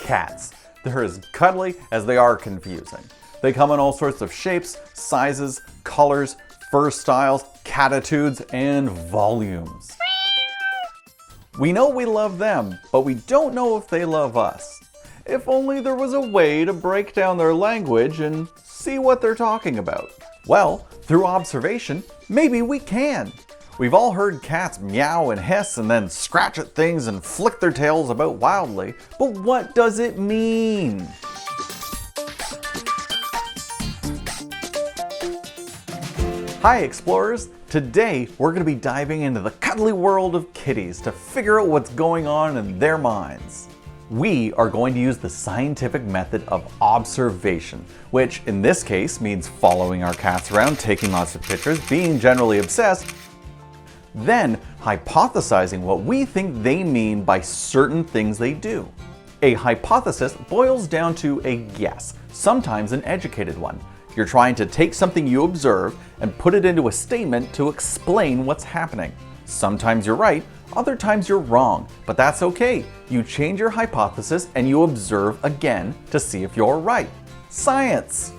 cats. They're as cuddly as they are confusing. They come in all sorts of shapes, sizes, colors, fur styles, catitudes, and volumes. We know we love them, but we don't know if they love us. If only there was a way to break down their language and see what they're talking about. Well, through observation, maybe we can. We've all heard cats meow and hiss and then scratch at things and flick their tails about wildly, but what does it mean? Hi explorers! Today we're going to be diving into the cuddly world of kitties to figure out what's going on in their minds. We are going to use the scientific method of observation, which in this case means following our cats around, taking lots of pictures, being generally obsessed, then hypothesizing what we think they mean by certain things they do. A hypothesis boils down to a guess, sometimes an educated one. You're trying to take something you observe and put it into a statement to explain what's happening. Sometimes you're right, other times you're wrong, but that's okay. You change your hypothesis and you observe again to see if you're right. Science!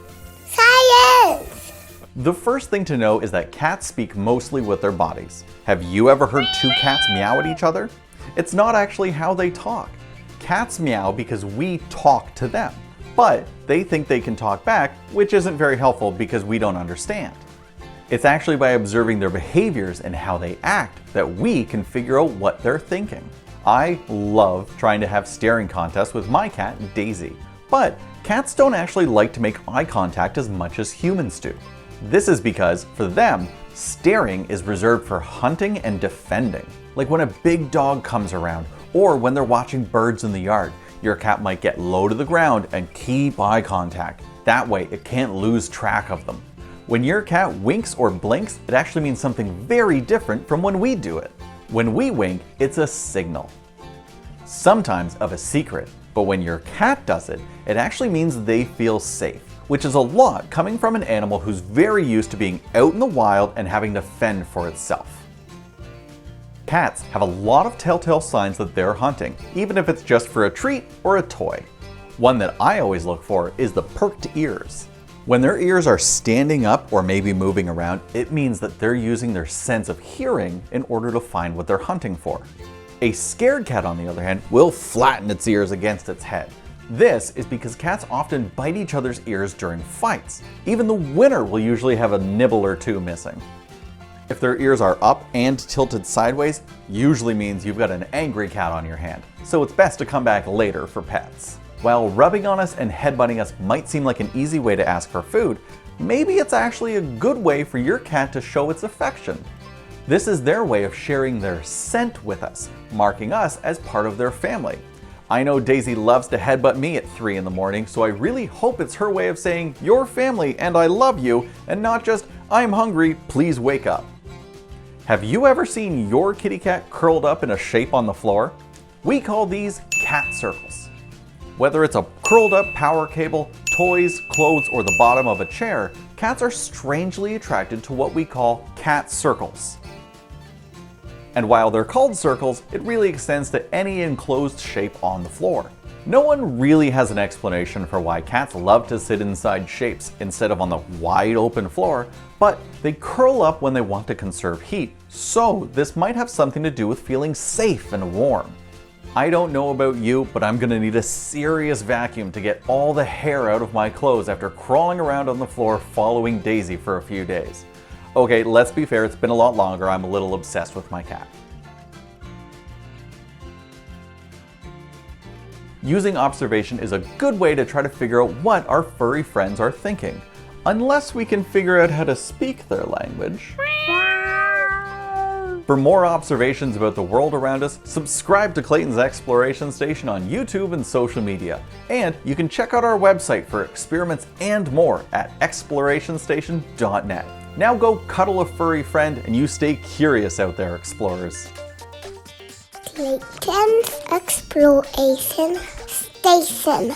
Science! The first thing to know is that cats speak mostly with their bodies. Have you ever heard two cats meow at each other? It's not actually how they talk. Cats meow because we talk to them, but they think they can talk back, which isn't very helpful because we don't understand. It's actually by observing their behaviors and how they act that we can figure out what they're thinking. I love trying to have staring contests with my cat, Daisy, but cats don't actually like to make eye contact as much as humans do. This is because, for them, staring is reserved for hunting and defending. Like when a big dog comes around, or when they're watching birds in the yard, your cat might get low to the ground and keep eye contact. That way, it can't lose track of them. When your cat winks or blinks, it actually means something very different from when we do it. When we wink, it's a signal, sometimes of a secret, but when your cat does it, it actually means they feel safe, which is a lot coming from an animal who's very used to being out in the wild and having to fend for itself. Cats have a lot of telltale signs that they're hunting, even if it's just for a treat or a toy. One that I always look for is the perked ears. When their ears are standing up or maybe moving around, it means that they're using their sense of hearing in order to find what they're hunting for. A scared cat, on the other hand, will flatten its ears against its head. This is because cats often bite each other's ears during fights. Even the winner will usually have a nibble or two missing. If their ears are up and tilted sideways, usually means you've got an angry cat on your hand, so it's best to come back later for pets. While rubbing on us and headbutting us might seem like an easy way to ask for food, maybe it's actually a good way for your cat to show its affection. This is their way of sharing their scent with us, marking us as part of their family. I know Daisy loves to headbutt me at 3 in the morning, so I really hope it's her way of saying, "You're family and I love you," and not just, "I'm hungry, please wake up." Have you ever seen your kitty cat curled up in a shape on the floor? We call these cat circles. Whether it's a curled up power cable, toys, clothes, or the bottom of a chair, cats are strangely attracted to what we call cat circles. And while they're called circles, it really extends to any enclosed shape on the floor. No one really has an explanation for why cats love to sit inside shapes instead of on the wide open floor, but they curl up when they want to conserve heat, so this might have something to do with feeling safe and warm. I don't know about you, but I'm gonna need a serious vacuum to get all the hair out of my clothes after crawling around on the floor following Daisy for a few days. Okay, let's be fair, it's been a lot longer. I'm a little obsessed with my cat. Using observation is a good way to try to figure out what our furry friends are thinking, unless we can figure out how to speak their language. For more observations about the world around us, subscribe to Clayton's Exploration Station on YouTube and social media. And you can check out our website for experiments and more at explorationstation.net. Now go cuddle a furry friend and you stay curious out there, explorers. Clayton's Exploration Station.